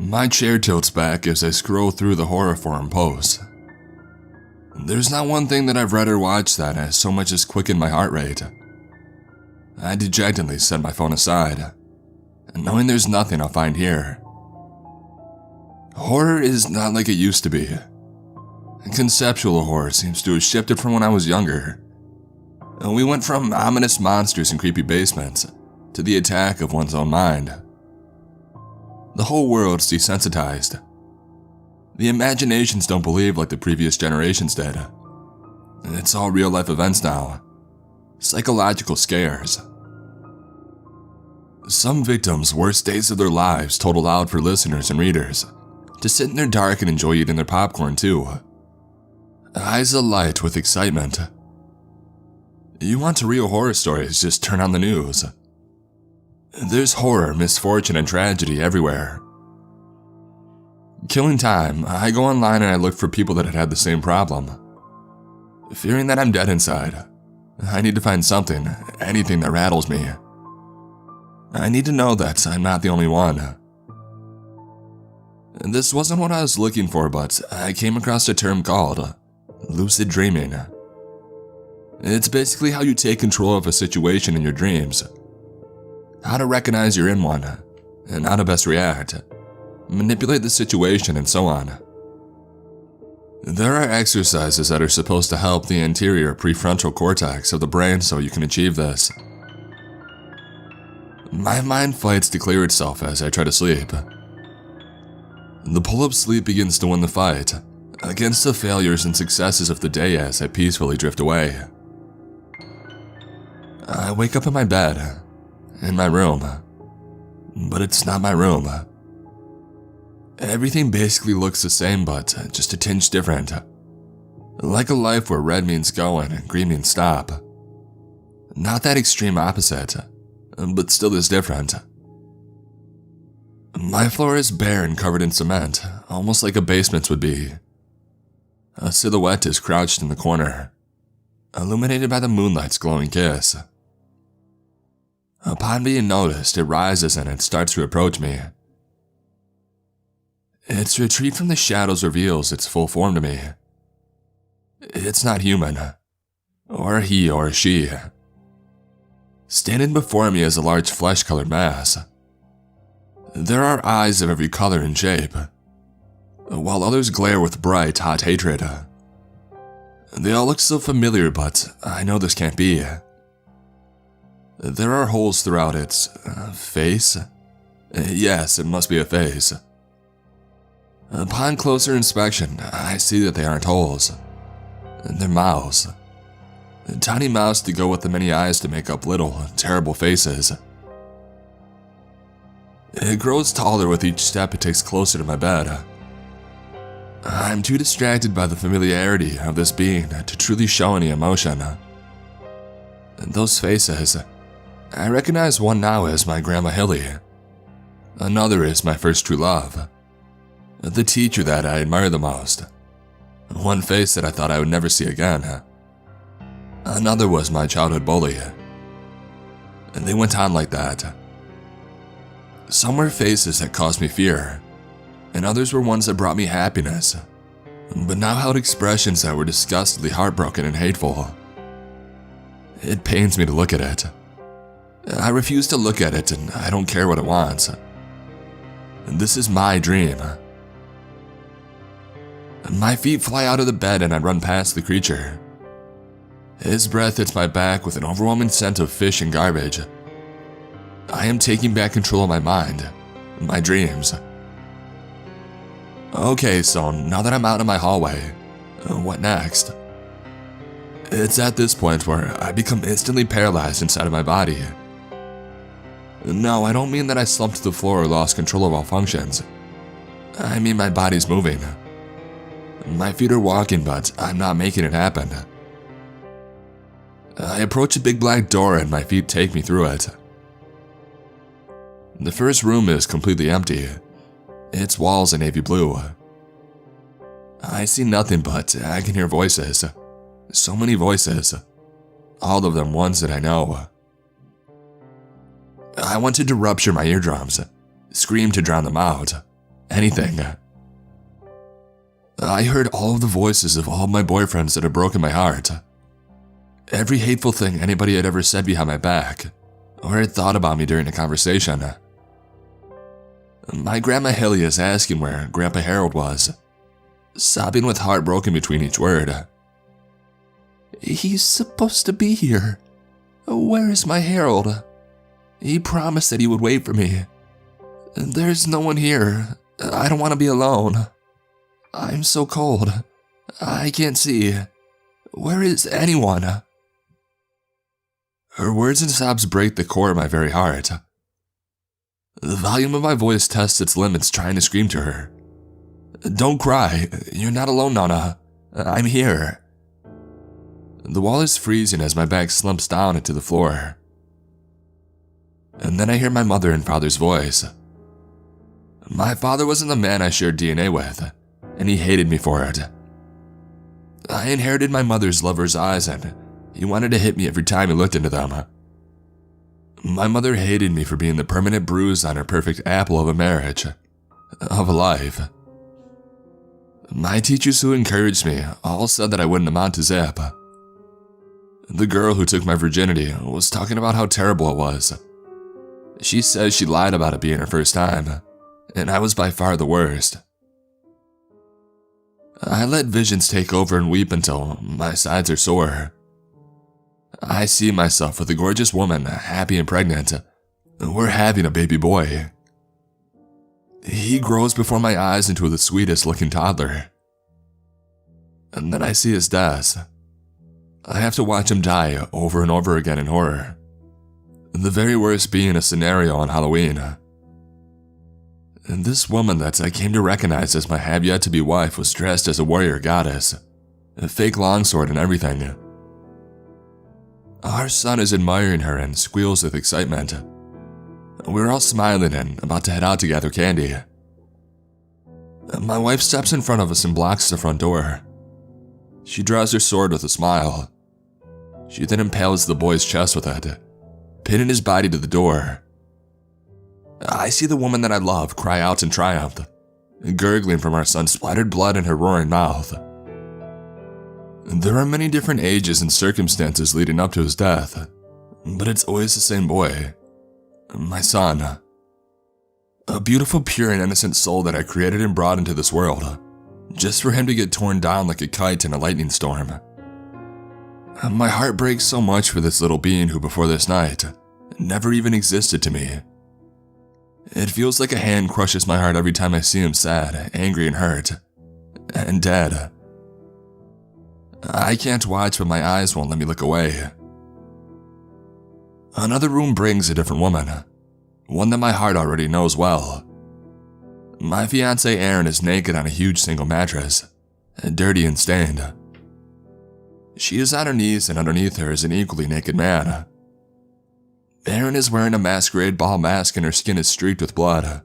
My chair tilts back as I scroll through the horror forum posts. There's not one thing that I've read or watched that has so much as quickened my heart rate. I dejectedly set my phone aside, knowing there's nothing I'll find here. Horror is not like it used to be. Conceptual horror seems to have shifted from when I was younger. We went from ominous monsters and creepy basements to the attack of one's own mind. The whole world's desensitized. The imaginations don't believe like the previous generations did. It's all real-life events now. Psychological scares. Some victims' worst days of their lives totaled out for listeners and readers to sit in their dark and enjoy eating their popcorn too. Eyes alight with excitement. You want real horror stories, just turn on the news. There's horror, misfortune, and tragedy everywhere. Killing time, I go online and I look for people that had the same problem. Fearing that I'm dead inside, I need to find something, anything that rattles me. I need to know that I'm not the only one. This wasn't what I was looking for, but I came across a term called lucid dreaming. It's basically how you take control of a situation in your dreams. How to recognize you're in one, and how to best react, manipulate the situation, and so on. There are exercises that are supposed to help the anterior prefrontal cortex of the brain so you can achieve this. My mind fights to clear itself as I try to sleep. The pull of sleep begins to win the fight against the failures and successes of the day as I peacefully drift away. I wake up in my bed, in my room, but it's not my room. Everything basically looks the same, but just a tinge different. Like a life where red means going and green means stop. Not that extreme opposite, but still is different. My floor is bare and covered in cement, almost like a basement's would be. A silhouette is crouched in the corner, illuminated by the moonlight's glowing kiss. Upon being noticed, it rises and it starts to approach me. Its retreat from the shadows reveals its full form to me. It's not human, or a he or a she. Standing before me is a large flesh-colored mass. There are eyes of every color and shape, while others glare with bright, hot hatred. They all look so familiar, but I know this can't be. There are holes throughout its face. Yes, it must be a face. Upon closer inspection, I see that they aren't holes. They're mouths. Tiny mouths to go with the many eyes to make up little, terrible faces. It grows taller with each step it takes closer to my bed. I'm too distracted by the familiarity of this being to truly show any emotion. Those faces, I recognize one now as my Grandma Hilly. Another is my first true love. The teacher that I admire the most. One face that I thought I would never see again. Another was my childhood bully. And they went on like that. Some were faces that caused me fear, and others were ones that brought me happiness, but now held expressions that were disgustedly heartbroken and hateful. It pains me to look at it. I refuse to look at it, and I don't care what it wants. This is my dream. My feet fly out of the bed and I run past the creature. His breath hits my back with an overwhelming scent of fish and garbage. I am taking back control of my mind, my dreams. Okay, so now that I'm out in my hallway, what next? It's at this point where I become instantly paralyzed inside of my body. No, I don't mean that I slumped to the floor or lost control of all functions. I mean my body's moving. My feet are walking, but I'm not making it happen. I approach a big black door and my feet take me through it. The first room is completely empty. Its walls are navy blue. I see nothing, but I can hear voices. So many voices. All of them ones that I know. I wanted to rupture my eardrums, scream to drown them out, anything. I heard all of the voices of all of my boyfriends that had broken my heart. Every hateful thing anybody had ever said behind my back, or had thought about me during a conversation. My Grandma Hilly is asking where Grandpa Harold was, sobbing with heart broken between each word. He's supposed to be here. Where is my Harold? He promised that he would wait for me. There's no one here. I don't want to be alone. I'm so cold. I can't see. Where is anyone? Her words and sobs break the core of my very heart. The volume of my voice tests its limits trying to scream to her. Don't cry. You're not alone, Nana. I'm here. The wall is freezing as my back slumps down into the floor. And then I hear my mother and father's voice. My father wasn't the man I shared DNA with, and he hated me for it. I inherited my mother's lover's eyes, and he wanted to hit me every time he looked into them. My mother hated me for being the permanent bruise on her perfect apple of a marriage, of a life. My teachers who encouraged me all said that I wouldn't amount to zip. The girl who took my virginity was talking about how terrible it was. She says she lied about it being her first time, and I was by far the worst. I let visions take over and weep until my sides are sore. I see myself with a gorgeous woman, happy and pregnant. We're having a baby boy. He grows before my eyes into the sweetest looking toddler. And then I see his death. I have to watch him die over and over again in horror. The very worst being a scenario on Halloween. And this woman that I came to recognize as my have-yet-to-be wife was dressed as a warrior goddess, a fake longsword and everything. Our son is admiring her and squeals with excitement. We're all smiling and about to head out to gather candy. My wife steps in front of us and blocks the front door. She draws her sword with a smile. She then impales the boy's chest with it, pinning his body to the door. I see the woman that I love cry out in triumph, gurgling from our son's splattered blood in her roaring mouth. There are many different ages and circumstances leading up to his death, but it's always the same boy, my son. A beautiful, pure, and innocent soul that I created and brought into this world, just for him to get torn down like a kite in a lightning storm. My heart breaks so much for this little being who before this night never even existed to me. It feels like a hand crushes my heart every time I see him sad, angry, and hurt, and dead. I can't watch, but my eyes won't let me look away. Another room brings a different woman, one that my heart already knows well. My fiancé Aaron is naked on a huge single mattress, dirty and stained. She is on her knees, and underneath her is an equally naked man. Aaron is wearing a masquerade ball mask and her skin is streaked with blood.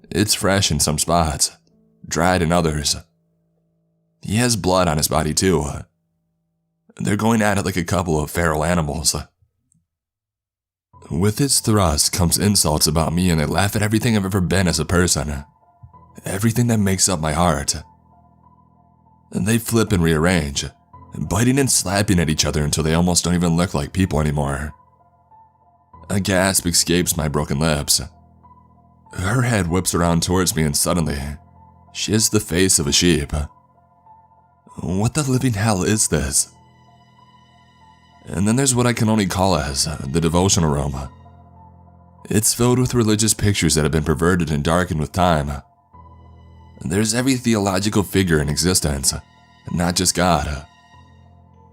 It's fresh in some spots, dried in others. He has blood on his body too. They're going at it like a couple of feral animals. With his thrust comes insults about me, and they laugh at everything I've ever been as a person. Everything that makes up my heart. And they flip and rearrange, biting and slapping at each other until they almost don't even look like people anymore. A gasp escapes my broken lips. Her head whips around towards me, and suddenly, she has the face of a sheep. What the living hell is this? And then there's what I can only call as the devotional room. It's filled with religious pictures that have been perverted and darkened with time. There's every theological figure in existence, not just God.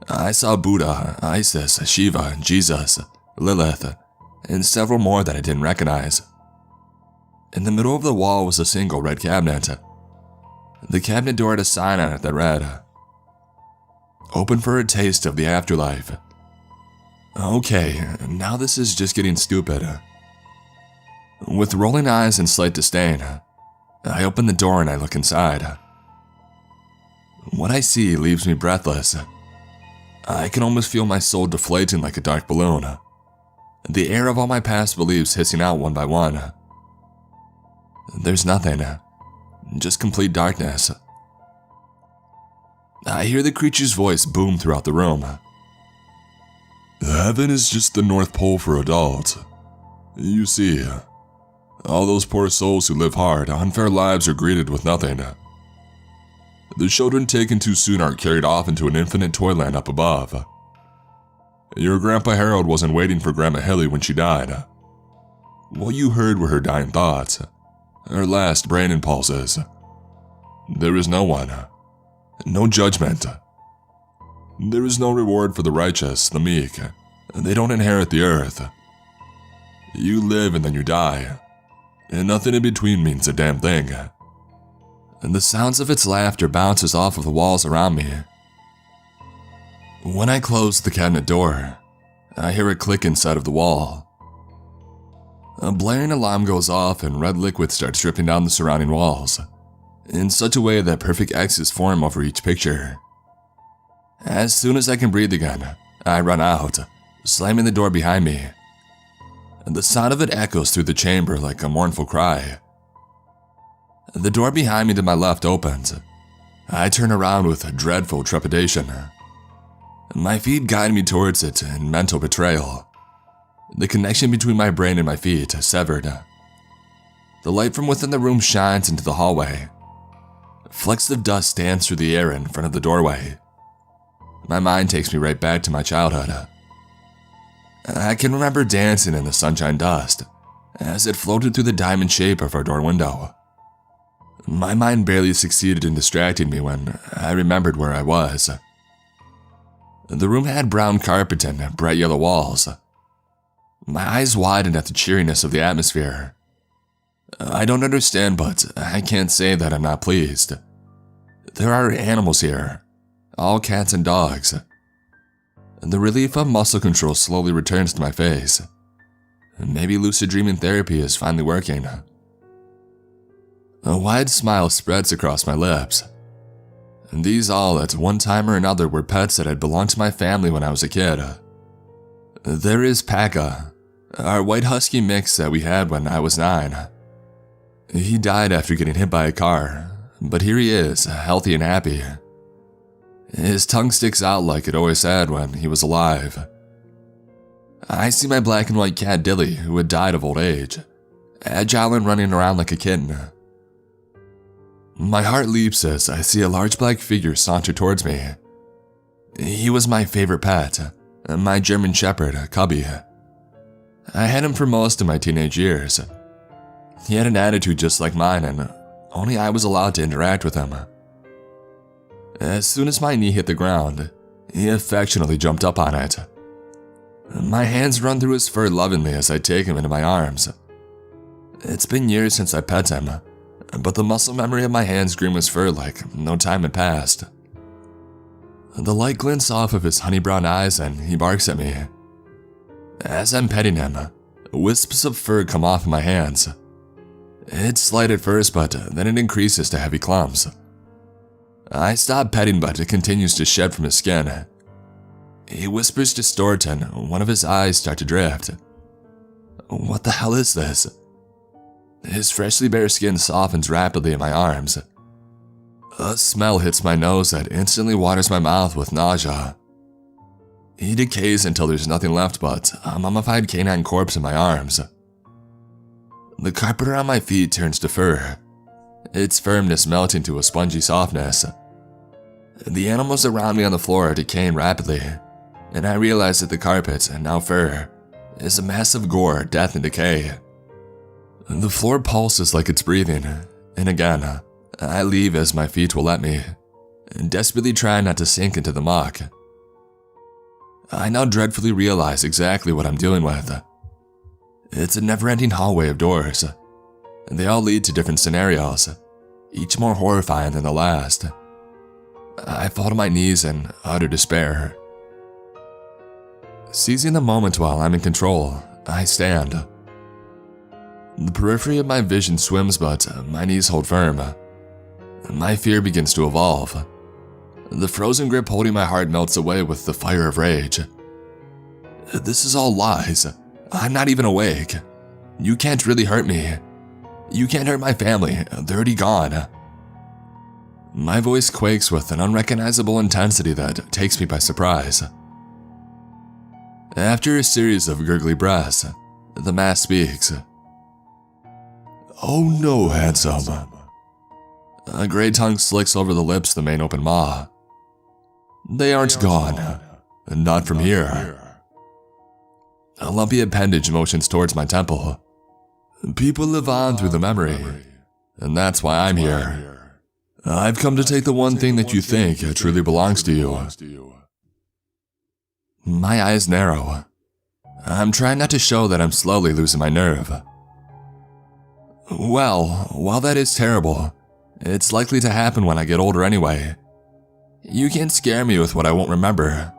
I saw Buddha, Isis, Shiva, Jesus, Lilith, and several more that I didn't recognize. In the middle of the wall was a single red cabinet. The cabinet door had a sign on it that read, "Open for a taste of the afterlife." Okay, now this is just getting stupid. With rolling eyes and slight disdain, I open the door and I look inside. What I see leaves me breathless. I can almost feel my soul deflating like a dark balloon. The air of all my past beliefs hissing out one by one. There's nothing. just complete darkness. I hear the creature's voice boom throughout the room. Heaven is just the North Pole for adults. You see, all those poor souls who live hard, unfair lives are greeted with nothing. The children taken too soon are carried off into an infinite toyland up above. Your Grandpa Harold wasn't waiting for Grandma Hilly when she died. What you heard were her dying thoughts, her last brain impulses. There is no one, no judgment. There is no reward for the righteous, the meek. They don't inherit the earth. You live and then you die, and nothing in between means a damn thing. And the sounds of its laughter bounces off of the walls around me. When I close the cabinet door, I hear a click inside of the wall. A blaring alarm goes off and red liquid starts dripping down the surrounding walls, in such a way that perfect X's form over each picture. As soon as I can breathe again, I run out, slamming the door behind me. The sound of it echoes through the chamber like a mournful cry. The door behind me to my left opens. I turn around with dreadful trepidation. My feet guide me towards it in mental betrayal. The connection between my brain and my feet is severed. The light from within the room shines into the hallway. Flecks of dust dance through the air in front of the doorway. My mind takes me right back to my childhood. I can remember dancing in the sunshine dust as it floated through the diamond shape of our door window. My mind barely succeeded in distracting me when I remembered where I was. The room had brown carpet and bright yellow walls. My eyes widened at the cheeriness of the atmosphere. I don't understand, but I can't say that I'm not pleased. There are animals here, all cats and dogs. The relief of muscle control slowly returns to my face. Maybe lucid dreaming therapy is finally working. A wide smile spreads across my lips. These all, at one time or another, were pets that had belonged to my family when I was a kid. There is Paka, our white husky mix that we had when I was 9. He died after getting hit by a car, but here he is, healthy and happy. His tongue sticks out like it always had when he was alive. I see my black and white cat Dilly, who had died of old age, agile and running around like a kitten. My heart leaps as I see a large black figure saunter towards me. He was my favorite pet, my German Shepherd, Cubby. I had him for most of my teenage years. He had an attitude just like mine, and only I was allowed to interact with him. As soon as my knee hit the ground, he affectionately jumped up on it. My hands run through his fur lovingly as I take him into my arms. It's been years since I pet him, but the muscle memory of my hands groom his fur like no time had passed. The light glints off of his honey brown eyes and he barks at me. As I'm petting him, wisps of fur come off my hands. It's slight at first, but then it increases to heavy clumps. I stop petting, but it continues to shed from his skin. He whispers distort and one of his eyes start to drift. What the hell is this? His freshly bare skin softens rapidly in my arms. A smell hits my nose that instantly waters my mouth with nausea. He decays until there's nothing left but a mummified canine corpse in my arms. The carpet around my feet turns to fur, its firmness melting to a spongy softness. The animals around me on the floor are decaying rapidly, and I realize that the carpet, and now fur, is a mass of gore, death, and decay. The floor pulses like it's breathing, and again, I leave as my feet will let me, desperately trying not to sink into the muck. I now dreadfully realize exactly what I'm dealing with. It's a never-ending hallway of doors. They all lead to different scenarios, each more horrifying than the last. I fall to my knees in utter despair. Seizing the moment while I'm in control, I stand. The periphery of my vision swims, but my knees hold firm. My fear begins to evolve. The frozen grip holding my heart melts away with the fire of rage. This is all lies. I'm not even awake. You can't really hurt me. You can't hurt my family. They're already gone. My voice quakes with an unrecognizable intensity that takes me by surprise. After a series of gurgly breaths, the mask speaks. "Oh no, handsome." A gray tongue slicks over the lips of the main open maw. "They aren't gone. Not from here." A lumpy appendage motions towards my temple. "People live on through the memory, and that's why I'm here. I've come to take the one thing that you think truly belongs to you." My eyes narrow. I'm trying not to show that I'm slowly losing my nerve. "Well, while that is terrible, it's likely to happen when I get older anyway. You can't scare me with what I won't remember."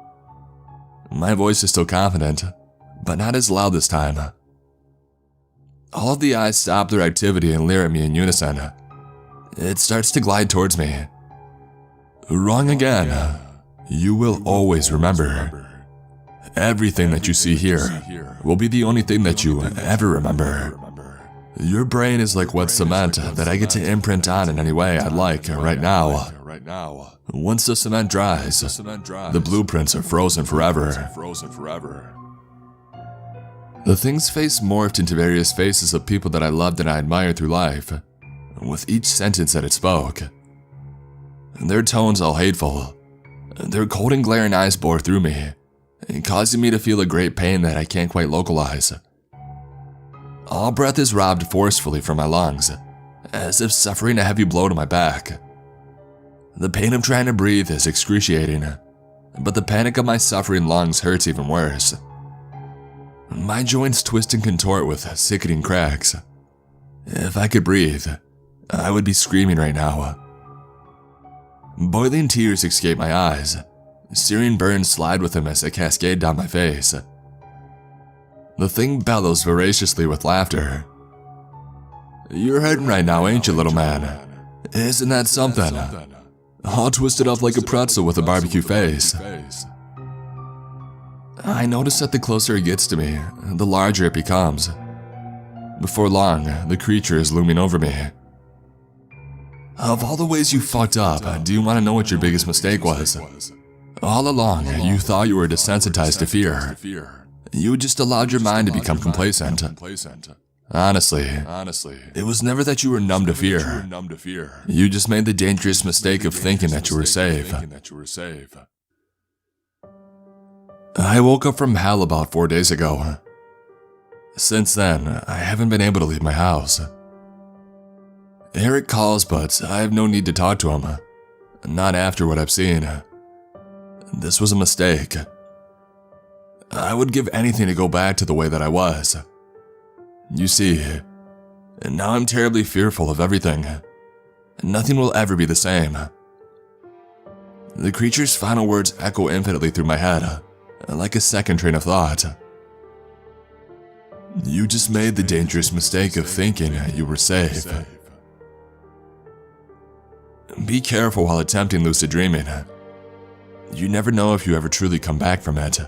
My voice is still confident, but not as loud this time. All of the eyes stop their activity and leer at me in unison. It starts to glide towards me. "Wrong again. You will always remember. Everything that you see here will be the only thing that you ever remember. Your brain is like wet cement that I get to imprint on in any way I'd like right now. Once the cement dries, the blueprints are frozen forever." The thing's face morphed into various faces of people that I loved and I admired through life, with each sentence that it spoke. Their tones all hateful. Their cold and glaring eyes bore through me, causing me to feel a great pain that I can't quite localize. All breath is robbed forcefully from my lungs, as if suffering a heavy blow to my back. The pain of trying to breathe is excruciating, but the panic of my suffering lungs hurts even worse. My joints twist and contort with sickening cracks. If I could breathe, I would be screaming right now. Boiling tears escape my eyes. Searing burns slide with them as they cascade down my face. The thing bellows voraciously with laughter. "You're hurting right now, ain't you, little man? Isn't that something? All twisted up like a pretzel with a barbecue face." I notice that the closer it gets to me, the larger it becomes. Before long, the creature is looming over me. "Of all the ways you fucked up, do you want to know what your biggest mistake was? All along, you thought you were desensitized to fear. You just allowed your mind to become complacent. Honestly, it was never that you were numb to fear. You just made the dangerous mistake of thinking that you were safe." I woke up from hell about 4 days ago. Since then, I haven't been able to leave my house. Eric calls, but I have no need to talk to him. Not after what I've seen. This was a mistake. I would give anything to go back to the way that I was. You see, now I'm terribly fearful of everything. Nothing will ever be the same. The creature's final words echo infinitely through my head, like a second train of thought. "You just made the dangerous mistake of thinking you were safe." Be careful while attempting lucid dreaming. You never know if you ever truly come back from it.